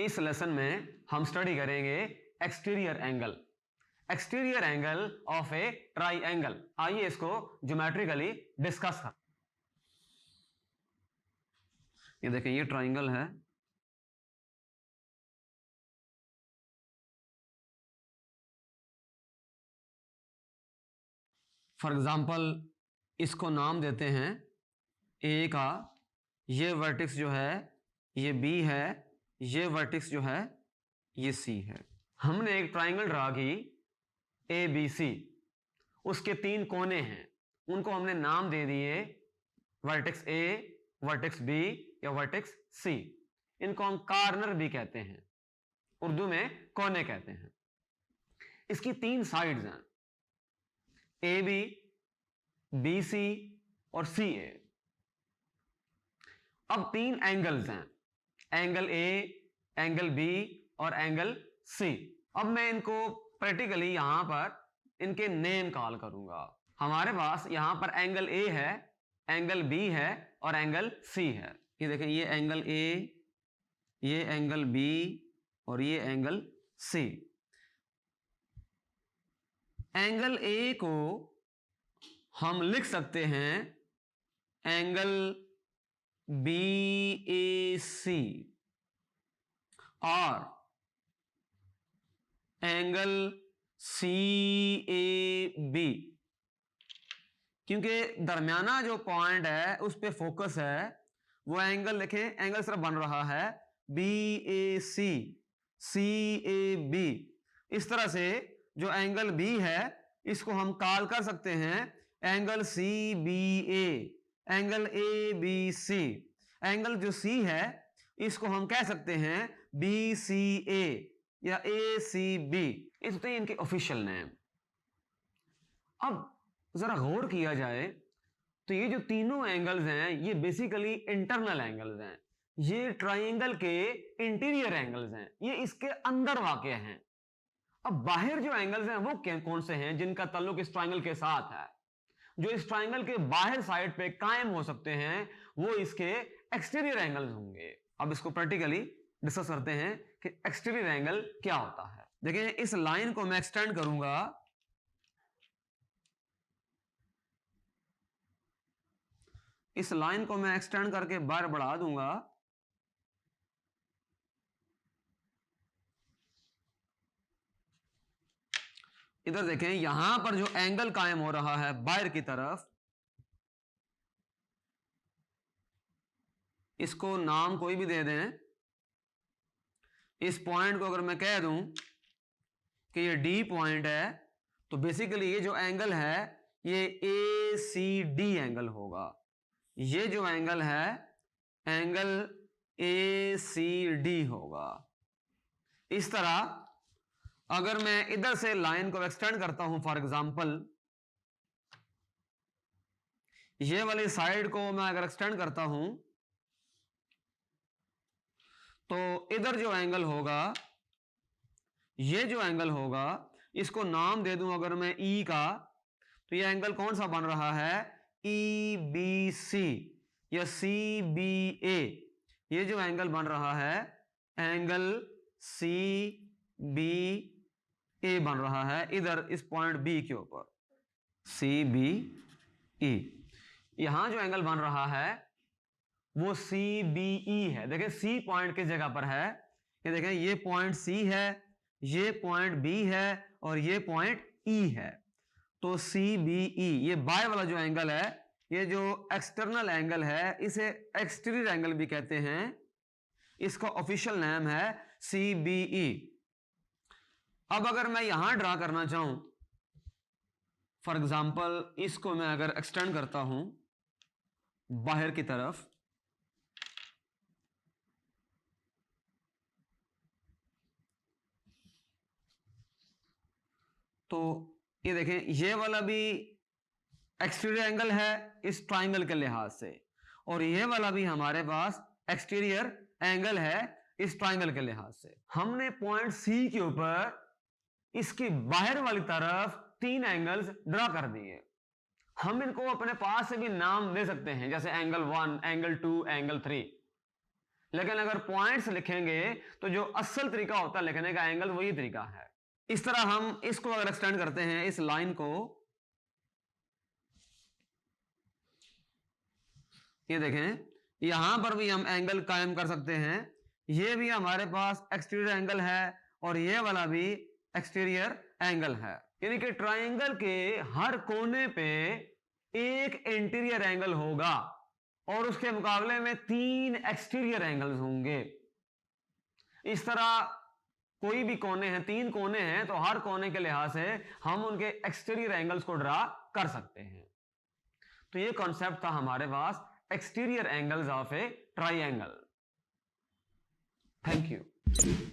इस लेसन में हम स्टडी करेंगे exterior angle, exterior angle of A triangle. आइए इसको ज्योमेट्रिकली डिस्कस कर। ये देखें, ये ट्राइंगल है, फॉर एग्जांपल इसको नाम देते हैं ए का, ये वर्टेक्स जो है ये बी है, ये वर्टेक्स जो है ये सी है। हमने एक ट्राइंगल ड्रा की ए बी सी, उसके 3 कोने हैं, उनको हमने नाम दे दिए वर्टेक्स ए, वर्टेक्स बी या वर्टेक्स सी। इनको हम कॉर्नर भी कहते हैं, उर्दू में कोने कहते हैं। इसकी 3 साइड्स हैं, ए बी, बी सी और सी ए। अब 3 एंगल्स हैं, एंगल ए, एंगल बी और एंगल सी। अब मैं इनको प्रैक्टिकली यहां पर इनके नेम कॉल करूंगा। हमारे पास यहां पर एंगल ए है, एंगल बी है और एंगल सी है। ये देखें, ये एंगल ए, ये एंगल बी और ये एंगल सी। एंगल ए को हम लिख सकते हैं एंगल बी ए सी और एंगल सी ए बी, क्योंकि दरमियाना जो पॉइंट है उस पे फोकस है। वो एंगल देखें, एंगल सिर्फ बन रहा है B A C, C A B. इस तरह से जो एंगल बी है इसको हम कॉल कर सकते हैं angle C B A, angle A B C. Angle जो सी है इसको हम कह सकते हैं बी सी ए या ए सी बी। इतने इनके ऑफिशियल नेम। अब जरा गौर किया जाए तो ये जो तीनों एंगल्स हैं ये बेसिकली इंटरनल एंगल्स हैं, ये ट्राइंगल के इंटीरियर एंगल्स हैं, ये इसके अंदर वाक़या हैं। अब बाहर जो एंगल्स हैं वो कौन से हैं जिनका ताल्लुक इस ट्राइंगल के साथ है, जो इस ट्राइंगल के बाहर साइड पे कायम हो सकते हैं, वो इसके एक्सटीरियर एंगल्स होंगे। अब इसको प्रैक्टिकली डिस्कस करते हैं कि एक्सटीरियर एंगल क्या होता है। देखिए, इस लाइन को मैं एक्सटेंड करूंगा, इस लाइन को मैं एक्सटेंड करके बाहर बढ़ा दूंगा, इधर देखें, यहां पर जो एंगल कायम हो रहा है बाहर की तरफ, इसको नाम कोई भी दे दें। इस पॉइंट को अगर मैं कह दूं कि ये डी पॉइंट है, तो बेसिकली ये जो एंगल है ये ए सी डी एंगल होगा। ये जो एंगल है एंगल ए सी डी होगा। इस तरह अगर मैं इधर से लाइन को एक्सटेंड करता हूं, फॉर एग्जांपल ये वाली साइड को मैं अगर एक्सटेंड करता हूं तो इधर जो एंगल होगा, ये जो एंगल होगा, इसको नाम दे दूं अगर मैं ई का, तो ये एंगल कौन सा बन रहा है, ई बी सी या सी बी ए। ये जो एंगल बन रहा है एंगल सी बी ए बन रहा है इधर इस पॉइंट बी के ऊपर, सी बी ई। यहां जो एंगल बन रहा है वो सी बी ई है। देखिए, सी पॉइंट किस जगह पर है, ये देखें, ये पॉइंट सी है, ये पॉइंट बी है और ये पॉइंट ई है। तो सी बी ई, ये बाय वाला जो एंगल है, ये जो एक्सटर्नल एंगल है, इसे एक्सटीरियर एंगल भी कहते हैं। इसका ऑफिशियल नेम है सी बी ई। अब अगर मैं यहां ड्रा करना चाहूं, फॉर एग्जांपल इसको मैं अगर एक्सटेंड करता हूं बाहर की तरफ, तो ये देखें, ये वाला भी एक्सटीरियर एंगल है इस ट्राइंगल के लिहाज से, और ये वाला भी हमारे पास एक्सटीरियर एंगल है इस ट्राइंगल के लिहाज से। हमने पॉइंट सी के ऊपर इसकी बाहर वाली तरफ 3 एंगल्स ड्रा कर दिए। हम इनको अपने पास से भी नाम दे सकते हैं, जैसे एंगल 1, एंगल 2, एंगल 3। लेकिन अगर पॉइंट्स लिखेंगे तो जो असल तरीका होता है लिखने का एंगल वही तरीका है। इस तरह हम इसको अगर एक्सटेंड करते हैं, इस लाइन को, ये देखें यहां पर भी हम एंगल कायम कर सकते हैं। ये भी हमारे पास एक्सटीरियर एंगल है और ये वाला भी एक्सटीरियर एंगल है, यानी कि ट्रायंगल के हर कोने पे एक इंटीरियर एंगल होगा और उसके मुकाबले में 3 एक्सटीरियर एंगल्स होंगे। इस तरह कोई भी कोने हैं, 3 कोने हैं, तो हर कोने के लिहाज से हम उनके एक्सटीरियर एंगल्स को ड्रा कर सकते हैं। तो ये कॉन्सेप्ट था हमारे पास exterior angles of a triangle. Thank you.